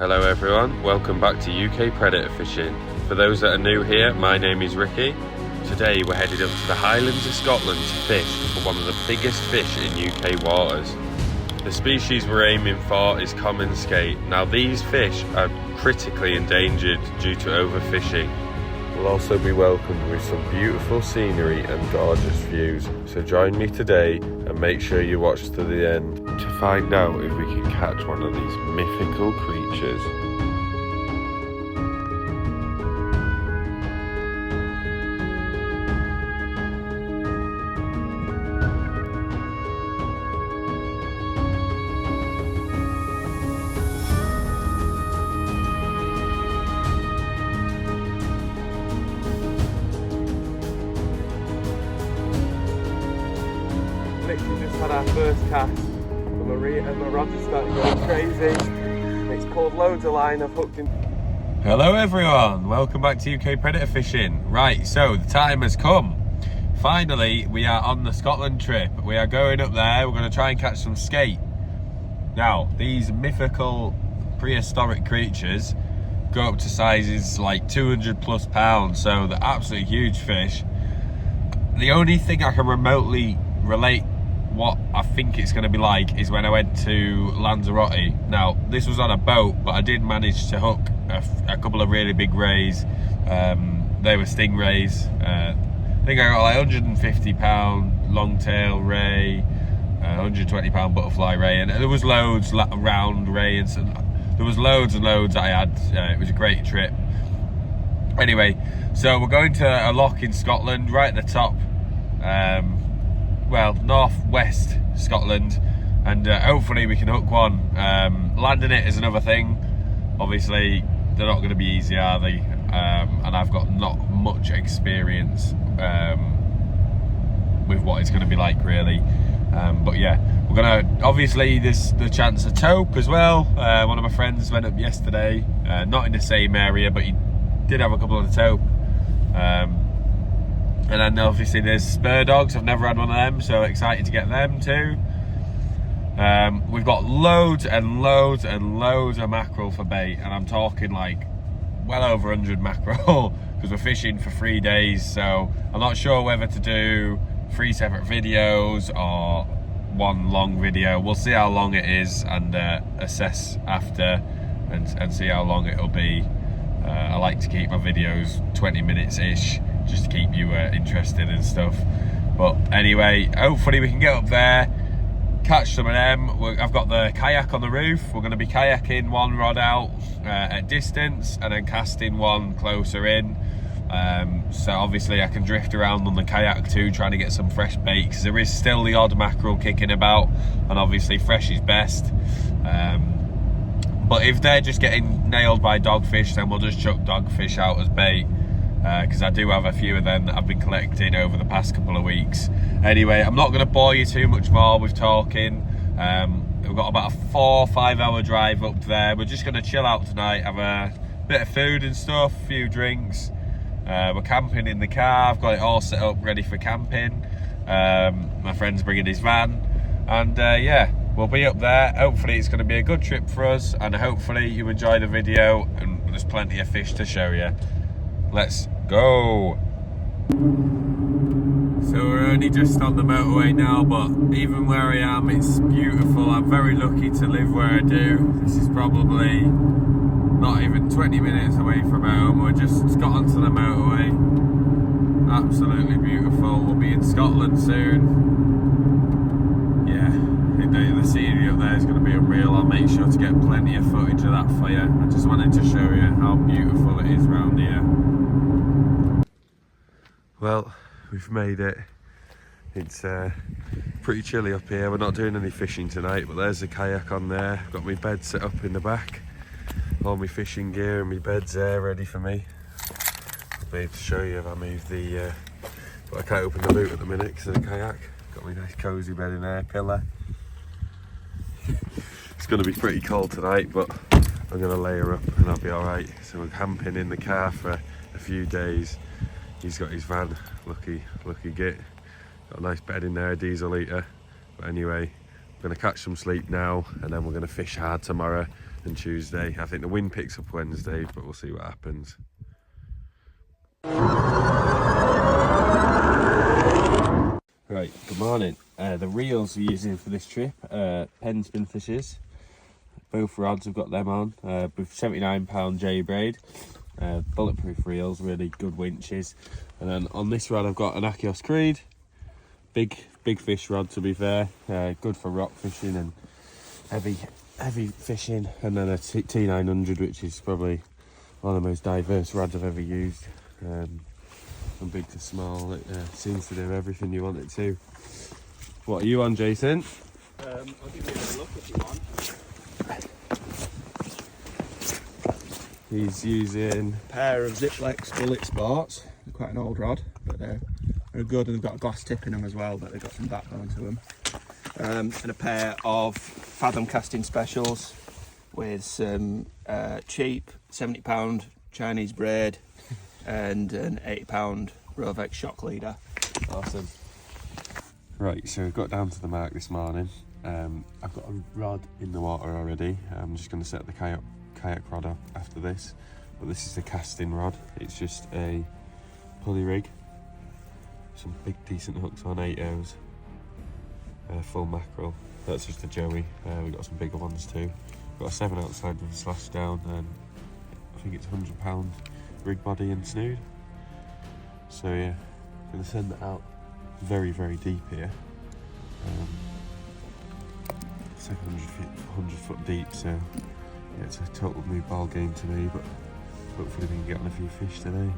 Hello everyone, welcome back to UK Predator Fishing. For those that are new here, my name is Ricky. Today we're headed up to the Highlands of Scotland to fish for one of the biggest fish in UK waters. The species we're aiming for is common skate. Now these fish are critically endangered due to overfishing. We'll also be welcomed with some beautiful scenery and gorgeous views. So join me today and make sure you watch to the end to find out if we can catch one of these mythical creatures. Literally just had our first cast from and my rod just started going crazy. It's pulled loads of line, I've hooked in. Hello everyone, welcome back to UK Predator Fishing. Right, so the time has come. Finally, we are on the Scotland trip. We are going up there, we're going to try and catch some skate. Now, these mythical prehistoric creatures go up to sizes like 200 plus pounds, so they're absolutely huge fish. The only thing I can remotely relate what I think it's going to be like is when I went to Lanzarote. Now this was on a boat, but I did manage to hook a couple of really big rays. They were stingrays. I think I got like 150 pound longtail ray, 120 pound butterfly ray, and there was loads round ray, and so there was loads and loads I had. It was a great trip. Anyway, so we're going to a loch in Scotland, right at the top. Well, northwest Scotland, and hopefully we can hook one. Landing it is another thing. Obviously they're not going to be easy, are they? And I've got not much experience with what it's going to be like, really. But yeah, we're gonna, obviously there's the chance of taupe as well. One of my friends went up yesterday, not in the same area, but he did have a couple of taupe. And then obviously there's spur dogs. I've never had one of them, so excited to get them too. We've got loads and loads and loads of mackerel for bait, and I'm talking like well over 100 mackerel because we're fishing for 3 days. So I'm not sure whether to do 3 separate videos or one long video. We'll see how long it is and assess after and see how long it'll be. I like to keep my videos 20 minutes ish, just to keep you interested and stuff. But anyway, hopefully we can get up there, catch some of them. I've got the kayak on the roof. We're going to be kayaking one rod out at distance and then casting one closer in. So obviously I can drift around on the kayak too, trying to get some fresh bait, because there is still the odd mackerel kicking about, and obviously fresh is best. But if they're just getting nailed by dogfish, then we'll just chuck dogfish out as bait, because I do have a few of them that I've been collecting over the past couple of weeks. Anyway, I'm not going to bore you too much more with talking. We've got about a 4 or 5 hour drive up there. We're just going to chill out tonight, have a bit of food and stuff, a few drinks. We're camping in the car. I've got it all set up ready for camping. My friend's bringing his van, and yeah, we'll be up there. Hopefully it's going to be a good trip for us, and hopefully you enjoy the video, and there's plenty of fish to show you. Let's go. So we're only just on the motorway now, but even where I am, it's beautiful. I'm very lucky to live where I do. This is probably not even 20 minutes away from home. We just got onto the motorway. Absolutely beautiful. We'll be in Scotland soon. Yeah, the scenery up there is going to be unreal. I'll make sure to get plenty of footage of that for you. I just wanted to show you how beautiful it is around here. Well, we've made it. It's pretty chilly up here. We're not doing any fishing tonight, but there's the kayak on there. I've got my bed set up in the back. All my fishing gear and my bed's there ready for me. I'll be able to show you if I move the... but I can't open the boot at the minute because of the kayak. Got my nice cosy bed in there, pillow. It's going to be pretty cold tonight, but I'm going to layer up and I'll be alright. So we're camping in the car for a few days. He's got his van, lucky git. Got a nice bed in there, a diesel heater. But anyway, we're going to catch some sleep now, and then we're going to fish hard tomorrow. and Tuesday. I think the wind picks up Wednesday, but we'll see what happens. Right, good morning. The reels we're using for this trip are pen spin fishes. Both rods, I've got them on with 79 J braid, bulletproof reels, really good winches. And then on this rod I've got an Achios Creed, big fish rod to be fair, good for rock fishing and heavy fishing. And then a T900, which is probably one of the most diverse rods I've ever used. From big to small, it seems to do everything you want it to. What are you on, Jason? I'll give you a look if you want. He's using A pair of Ziplex Bullet Sports. They're quite an old rod, but they're good, and they've got a glass tip in them as well, but they've got some backbone to them. And a pair of Fathom Casting Specials with some cheap £70 Chinese braid and an £80 Rovex shock leader. awesome. Right, so we've got down to the mark this morning. I've got a rod in the water already. I'm just going to set the kayak rod up after this, but this is the casting rod. It's just a pulley rig, some big decent hooks on 8/0s, full mackerel. That's just a joey. We've got some bigger ones too. Got a 7 outside with a slash down, and I think it's £100 rig body and snood. So yeah, I'm going to send that out very deep here. It's like 100 foot deep, so yeah, it's a total new ball game to me, but hopefully we can get on a few fish today.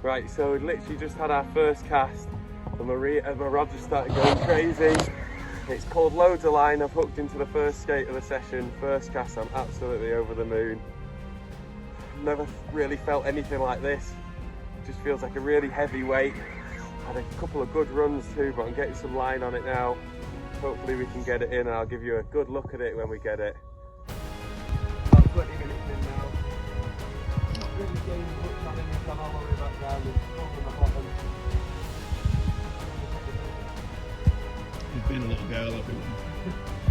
Right, so we literally just had our first cast and my rod just started going crazy. It's pulled loads of line. I've hooked into the first skate of the session. First cast, I'm absolutely over the moon. Never really felt anything like this. It just feels like a really heavy weight. Had a couple of good runs too, but I'm getting some line on it now. Hopefully we can get it in, and I'll give you a good look at it when we get it. About 20 minutes in now. Not really getting hooked on it, it's gone all the way back down and over the bottom. He's been a little girl, everyone.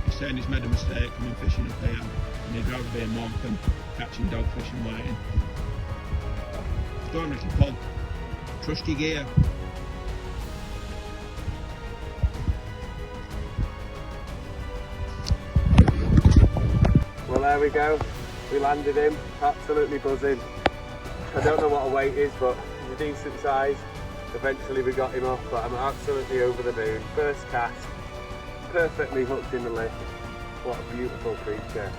He's saying he's made a mistake coming fishing up here, and he'd rather be a monk than catching dogfish and waiting. Go on, little pug. Trust your gear. Well, there we go. We landed him. Absolutely buzzing. I don't know what a weight is, but he's a decent size. Eventually we got him off, but I'm absolutely over the moon. First cast, perfectly hooked in the lip. What a beautiful creature.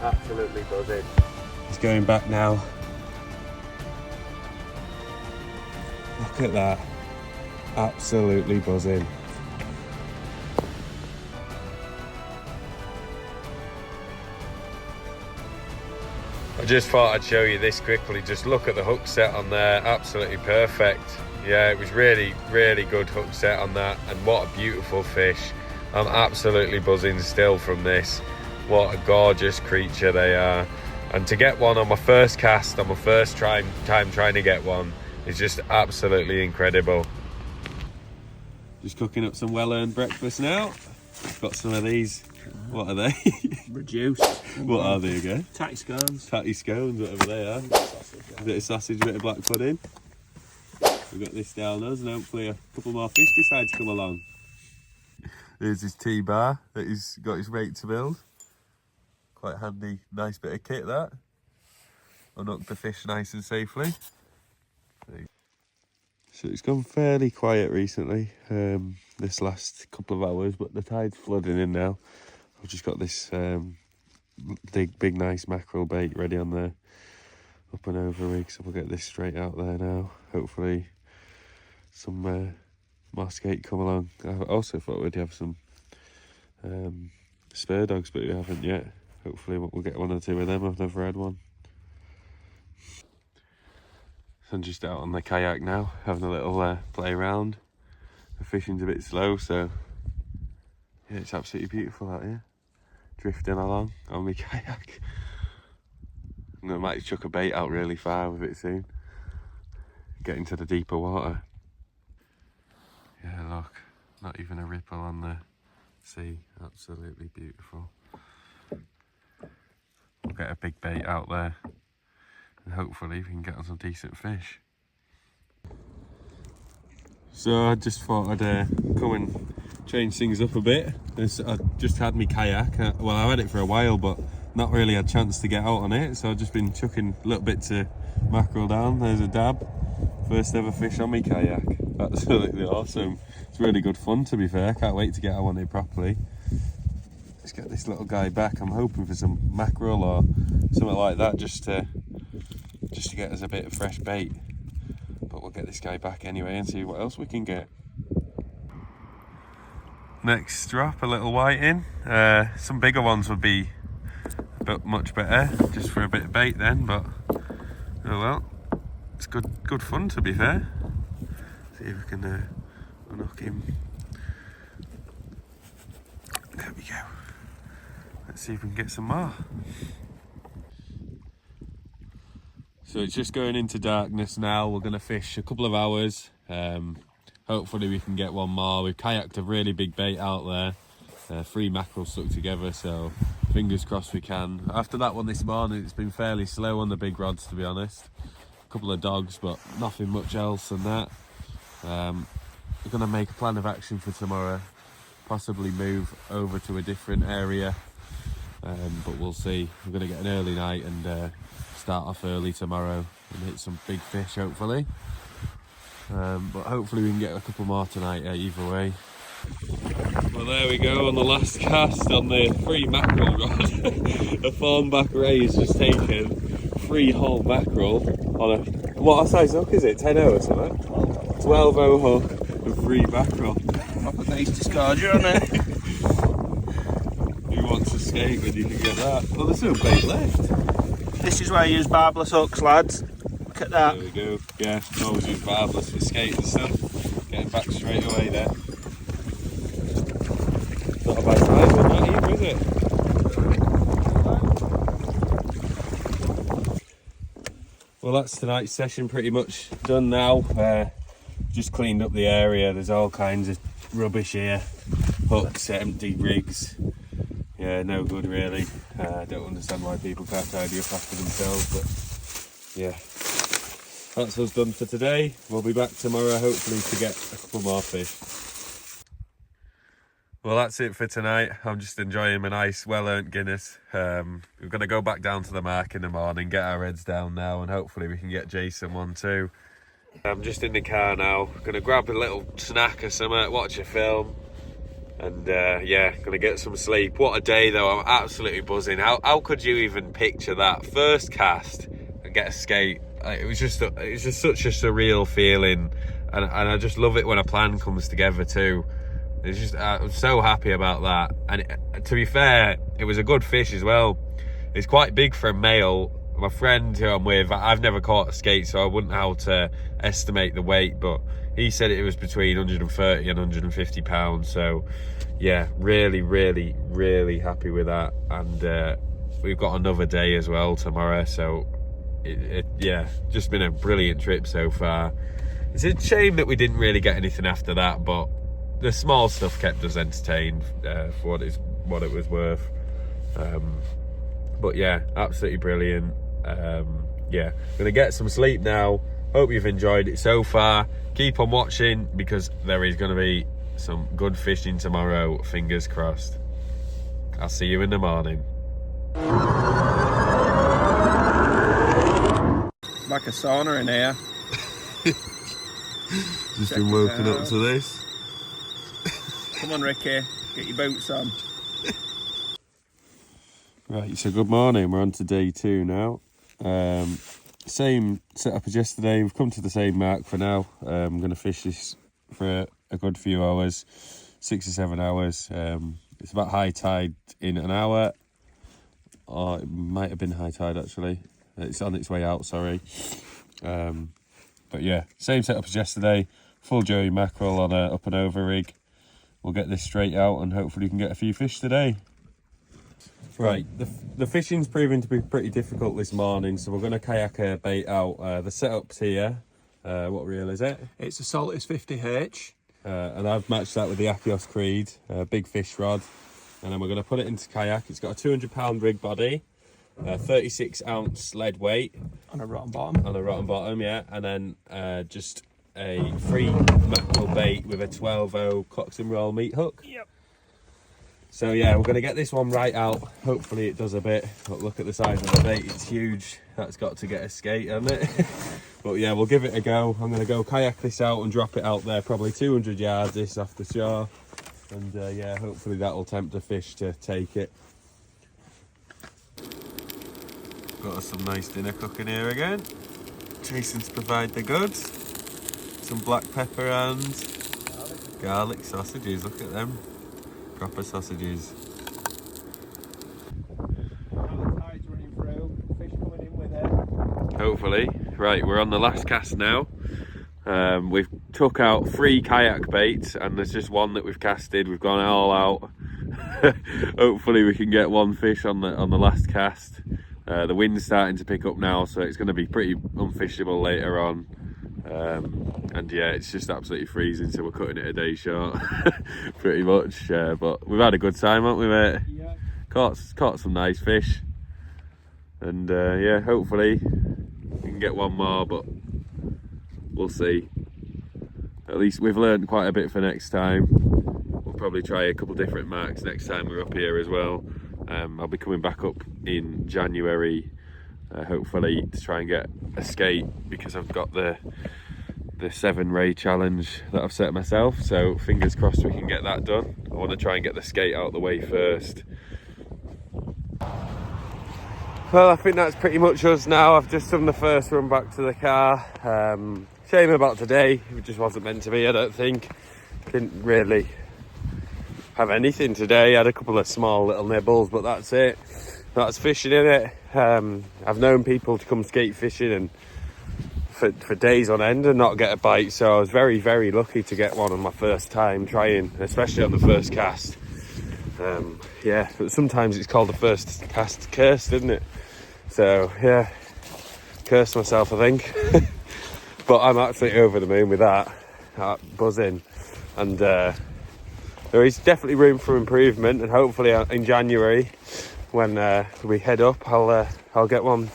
Absolutely buzzing. He's going back now. Look at that. Absolutely buzzing. I just thought I'd show you this quickly. Just look at the hook set on there. Absolutely perfect. Yeah, it was really good hook set on that, and what a beautiful fish. I'm absolutely buzzing still from this. What a gorgeous creature they are. And to get one on my first cast, on my first time trying to get one, is just absolutely incredible. Just cooking up some well-earned breakfast now. Got some of these. What are they? Reduced. What are they again? Tatty scones. Tatty scones, whatever they are. A bit of sausage, a bit of black pudding. We've got this down us, and hopefully a couple more fish decide to come along. Here's his T-bar that he's got his rate to build. Quite handy, nice bit of kit that. Unhook the fish nice and safely. So it's gone fairly quiet recently, this last couple of hours, but the tide's flooding in now. I've just got this big nice mackerel bait ready on the up and over rig, so we'll get this straight out there now. Hopefully some more skate come along. I also thought we'd have some spur dogs, but we haven't yet. Hopefully we'll get one or two of them. I've never had one. So I'm just out on the kayak now, having a little play around. The fishing's a bit slow, so yeah, it's absolutely beautiful out here. Drifting along on my kayak. And I might chuck a bait out really far with it soon. Get into the deeper water. Yeah, look, not even a ripple on the sea. Absolutely beautiful. get a big bait out there and hopefully we can get on some decent fish. So I just thought I'd come and change things up a bit. I just had my kayak. Well, I had it for a while, but not really had a chance to get out on it. So I've just been chucking little bits of mackerel down. There's a dab. First ever fish on my kayak. Absolutely awesome. It's really good fun, to be fair. Can't wait to get out on it properly. Let's get this little guy back. I'm hoping for some mackerel or something like that, just to get us a bit of fresh bait. But we'll get this guy back anyway and see what else we can get. Next drop, a little whiting. Some bigger ones would be much better, just for a bit of bait then, but oh well. It's good fun, to be fair. See if we can unhook him. There we go. Let's see if we can get some more. So it's just going into darkness now. We're going to fish a couple of hours. Hopefully we can get one more. We've kayaked a really big bait out there. 3 mackerel stuck together, so fingers crossed we can. After that one this morning, it's been fairly slow on the big rods, to be honest. A couple of dogs, but nothing much else than that. We're going to make a plan of action for tomorrow. Possibly move over to a different area. But we'll see. We're going to get an early night and start off early tomorrow and hit some big fish, hopefully. But hopefully we can get a couple more tonight, either way. Well, there we go on the last cast on the 3 mackerel rod. A thornback ray has just taken 3 whole mackerel on a, what size hook is it? 10-0 or something? 12-0 hook and 3 mackerel. Proper nice discarger on it. Who wants to skate when you can get that? Well, there's no bait left. This is where you use barbless hooks, lads. Look at that. There we go. Yeah, always use barbless for skating and stuff. Getting back straight away there. Not a bad size one, that either, is it? Well, that's tonight's session pretty much done now. Just cleaned up the area. There's all kinds of rubbish here. Hooks, empty rigs. Yeah, no good really. I don't understand why people can't tidy up after themselves, but yeah. That's us done for today. We'll be back tomorrow, hopefully, to get a couple more fish. Well, that's it for tonight. I'm just enjoying my nice, well-earned Guinness. We're going to go back down to the mark in the morning, get our heads down now, and hopefully we can get Jason one too. I'm just in the car now. Going to grab a little snack or something, watch a film, and yeah, going to get some sleep. What a day, though. I'm absolutely buzzing. How could you even picture that? First cast and get a skate. It was just such a surreal feeling, and I just love it when a plan comes together too. It's just I'm so happy about that. And to be fair, it was a good fish as well. It's quite big for a male. My friend who I'm with, I've never caught a skate, so I wouldn't know how to estimate the weight, but he said it was between 130 and 150 pounds. So yeah, really, really, really happy with that. And we've got another day as well tomorrow, so yeah, just been a brilliant trip so far. It's a shame that we didn't really get anything after that, but the small stuff kept us entertained for what it was worth. But yeah, absolutely brilliant. Yeah, gonna get some sleep now. Hope you've enjoyed it so far. Keep on watching because there is gonna be some good fishing tomorrow, fingers crossed. I'll see you in the morning. Like a sauna in here. Just been woken up to this. Come on, Ricky, get your boots on. Right, so good morning. We're on to day 2 now. Same setup as yesterday. We've come to the same mark for now. I'm going to fish this for a good few hours, 6 or 7 hours. It's about high tide in an hour, or it might have been high tide actually. It's on its way out, sorry. But yeah, same setup as yesterday. Full Joey mackerel on a up and over rig. We'll get this straight out and hopefully we can get a few fish today. Right, the fishing's proving to be pretty difficult this morning, so we're going to kayak a bait out. The setup's here. What reel is it? It's a Saltis 50H. And I've matched that with the Achios Creed, big fish rod. And then we're going to put it into kayak. It's got a 200-pound rig body. 36 ounce lead weight On a rotten bottom. on a rotten bottom, yeah, and then just a free mackerel bait with a 12-0 Cox and Roll meat hook. Yep. So yeah, we're gonna get this one right out. Hopefully it does a bit. But look at the size of the bait, it's huge. That's got to get a skate, hasn't it? But yeah, we'll give it a go. I'm gonna go kayak this out and drop it out there, probably 200 yards this off the shore. And yeah, hopefully that'll tempt a fish to take it. Got us some nice dinner cooking here again. Jason's provide the goods. Some black pepper and garlic sausages, look at them. Proper sausages. Hopefully. Right, we're on the last cast now. We've took out 3 kayak baits and there's just one that we've casted. We've gone all out. Hopefully we can get one fish on the last cast. The wind's starting to pick up now, so it's going to be pretty unfishable later on. And yeah, it's just absolutely freezing, so we're cutting it a day short. Pretty much, but we've had a good time, haven't we, mate? Yeah. Caught some nice fish, and yeah, hopefully we can get one more, but we'll see. At least we've learned quite a bit for next time. We'll probably try a couple different marks next time we're up here as well. I'll be coming back up in January, hopefully, to try and get a skate, because I've got the 7 ray challenge that I've set myself, so fingers crossed we can get that done. I want to try and get the skate out of the way first. Well, I think that's pretty much us now. I've just done the first run back to the car. Shame about today, it just wasn't meant to be, I don't think. Didn't really have anything today. I had a couple of small little nibbles, but that's it. That's fishing, in it. I've known people to come skate fishing and for days on end and not get a bite, so I was very, very lucky to get one on my first time trying, especially on the first cast. Yeah, but sometimes it's called the first cast cursed, isn't it? So yeah, cursed myself, I think. But I'm absolutely over the moon with that buzzing, and there is definitely room for improvement, and hopefully in January when we head up, I'll get one,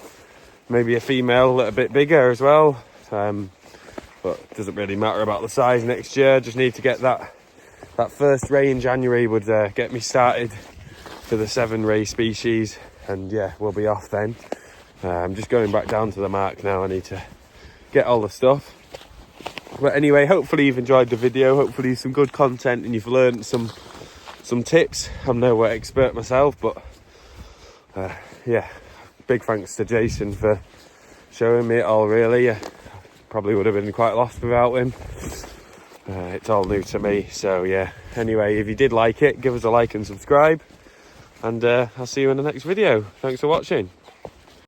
maybe a female, a little bit bigger as well. But it doesn't really matter about the size next year. Just need to get that first ray in January would get me started for the 7 ray species, and yeah, we'll be off then. I'm just going back down to the mark now. I need to get all the stuff. But anyway, hopefully you've enjoyed the video. Hopefully some good content and you've learned some tips. I'm no expert myself, but yeah, big thanks to Jason for showing me it all, really. Probably would have been quite lost without him. It's all new to me, so yeah. Anyway, if you did like it, give us a like and subscribe, and I'll see you in the next video. Thanks for watching.